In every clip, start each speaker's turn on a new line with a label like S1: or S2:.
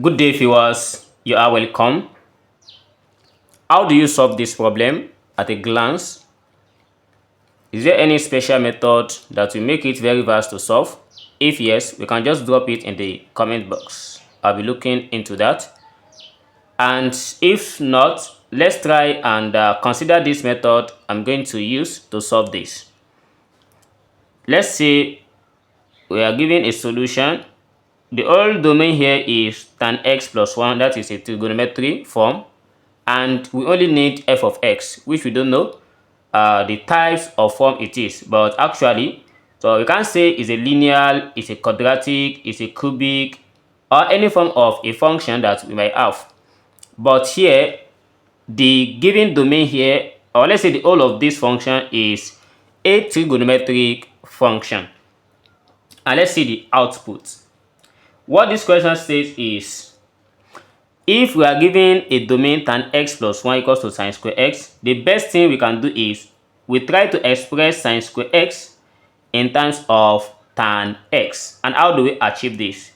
S1: Good day, viewers. You are welcome. How do you solve this problem at a glance? Is there any special method that will make it very fast to solve? If yes, we can just drop it in the comment box. I'll be looking into that. And if not, let's try and consider this method I'm going to use to solve this. Let's say we are given a solution. The whole domain here is tan x plus 1, that is a trigonometric form, and we only need f of x, which we don't know the types of form it is, but actually, so we can say it's a linear, it's a quadratic, it's a cubic, or any form of a function that we might have. But here, the given domain here, or let's say the whole of this function, is a trigonometric function. And let's see the output. What this question says is, if we are given a domain tan x plus 1 equals to sine square x, the best thing we can do is we try to express sine square x in terms of tan x. And how do we achieve this?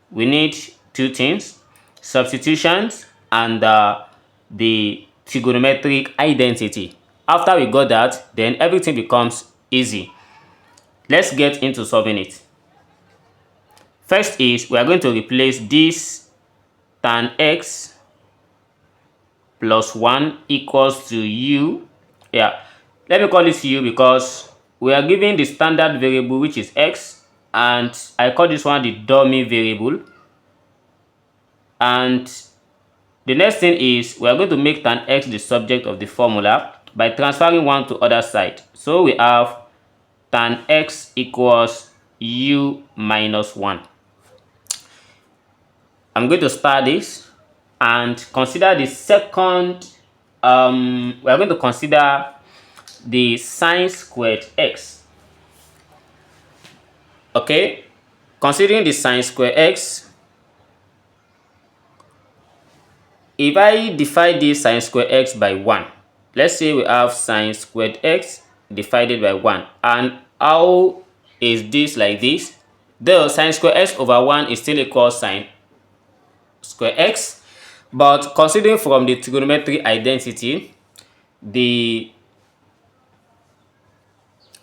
S1: We need two things: substitutions and the trigonometric identity. After we got that, then everything becomes easy. Let's get into solving it. First is we are going to replace this tan x plus 1 equals to u. Let me call this u because we are given the standard variable, which is x, and I call this one the dummy variable. And the next thing is we are going to make tan x the subject of the formula by transferring 1 to other side. So we have tan x equals u minus 1. I'm going to start this and consider the second. We are going to consider the sine squared x. Okay, considering the sine squared x, if I divide this sine squared x by 1, let's say we have sine squared x divided by 1. And how is this like this? The sine squared x over 1 is still equal sine square x, but considering from the trigonometric identity, the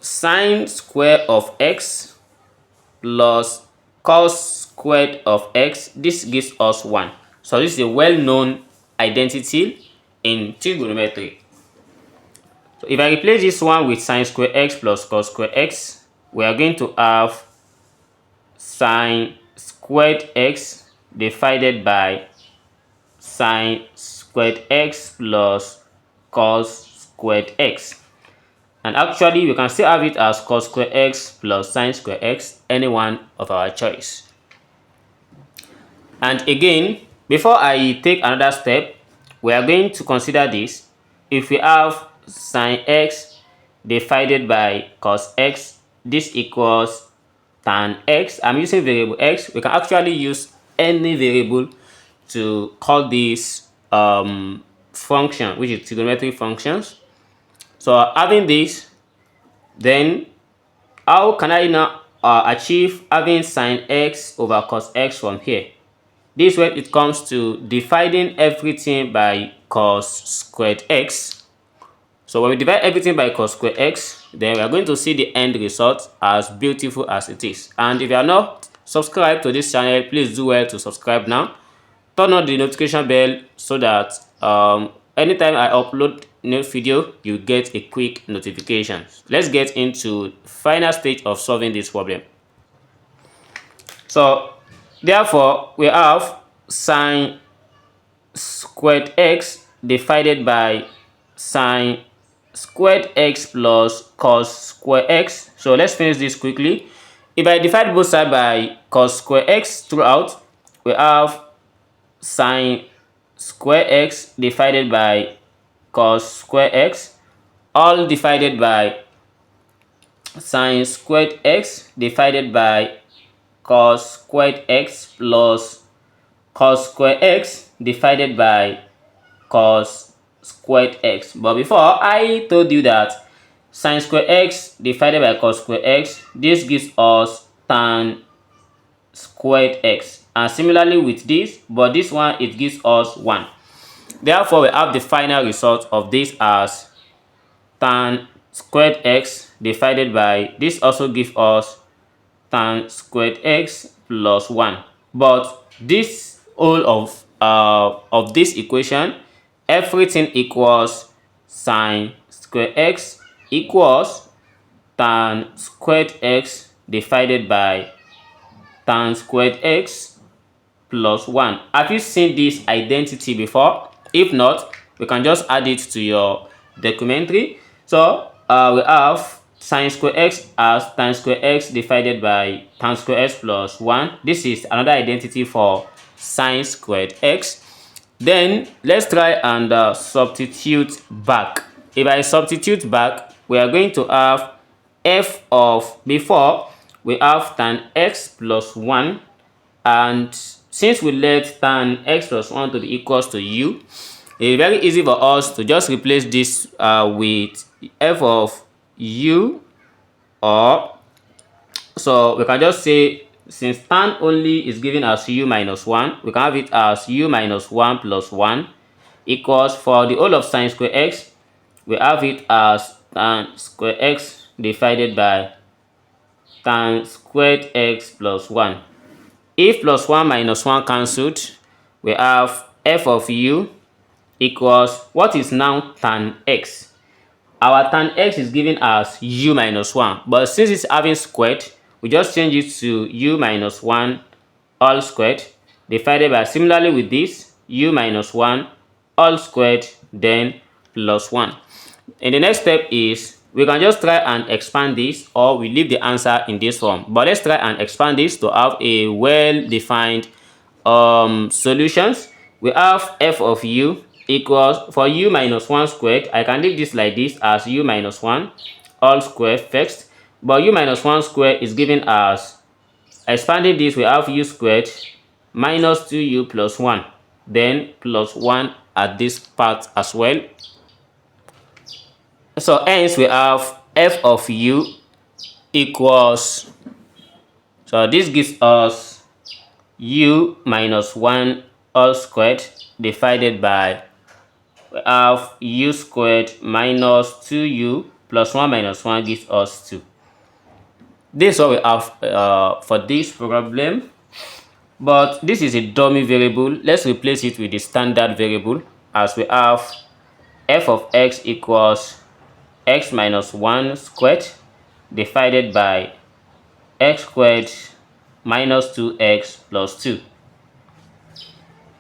S1: sine square of x plus cos squared of x, this gives us 1. So this is a well-known identity in trigonometry. So if I replace this one with sine square x plus cos square x, we are going to have sine squared x divided by sine squared x plus cos squared x. And actually, we can still have it as cos square x plus sine square x, any one of our choice. And again, before I take another step, we are going to consider this. If we have sine x divided by cos x, this equals tan x. I'm using variable x. We can actually use any variable to call this function, which is trigonometric functions. So having this, then how can I now achieve having sine x over cos x from here? This way it comes to dividing everything by cos squared x. So when we divide everything by cos squared x, then we are going to see the end result as beautiful as it is. And if you are not subscribed to this channel, please do well to subscribe now. Turn on the notification bell so that anytime I upload new video, you get a quick notification. Let's get into final stage of solving this problem. So therefore, we have sine squared x divided by sine squared x plus cos square x. So let's finish this quickly. If I divide both sides by cos square x throughout, we have sine square x divided by cos square x, all divided by sine squared x divided by cos squared x plus cos square x divided by cos squared x. But before, I told you that sine square x divided by cos square x, this gives us tan squared x. and similarly with this, but this one it gives us 1. Therefore, we have the final result of this as tan squared x divided by this also gives us tan squared x plus 1. But this whole of this equation, everything equals sine squared x equals tan squared x divided by tan squared x plus 1. Have you seen this identity before? If not, we can just add it to your documentary. So we have sine squared x as tan squared x divided by tan squared x plus 1. This is another identity for sine squared x. Then let's try and substitute back. If I substitute back, we are going to have f of, before we have tan x plus 1, and since we let tan x plus 1 to be equals to u, it's very easy for us to just replace this with f of u, or so we can just say, since tan only is given as u minus 1, we can have it as u minus 1 plus 1 equals, for the whole of sine square x, we have it as tan square x divided by tan squared x plus 1. If plus 1 minus 1 cancelled, we have f of u equals, what is now tan x? Our tan x is given as u minus 1, but since it's having squared, we just change it to u minus 1 all squared divided by, similarly with this, u minus 1 all squared, then plus 1. And the next step is, we can just try and expand this, or we leave the answer in this form. But let's try and expand this to have a well-defined solutions. We have f of u equals, for u minus 1 squared, I can leave this like this as u minus 1 all squared first. But u minus 1 squared is given as, expanding this, we have u squared minus 2u plus 1, then plus 1 at this part as well. So hence we have f of u equals, so this gives us u minus 1 all squared divided by, we have u squared minus 2u plus 1 minus 1 gives us 2. This is what we have for this problem, but this is a dummy variable. Let's replace it with the standard variable, as we have f of x equals x minus 1 squared divided by x squared minus 2x plus 2.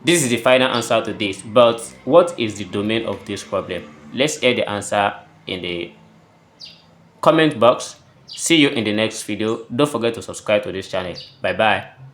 S1: This is the final answer to this, but what is the domain of this problem? Let's hear the answer in the comment box. See you in the next video. Don't forget to subscribe to this channel. Bye bye.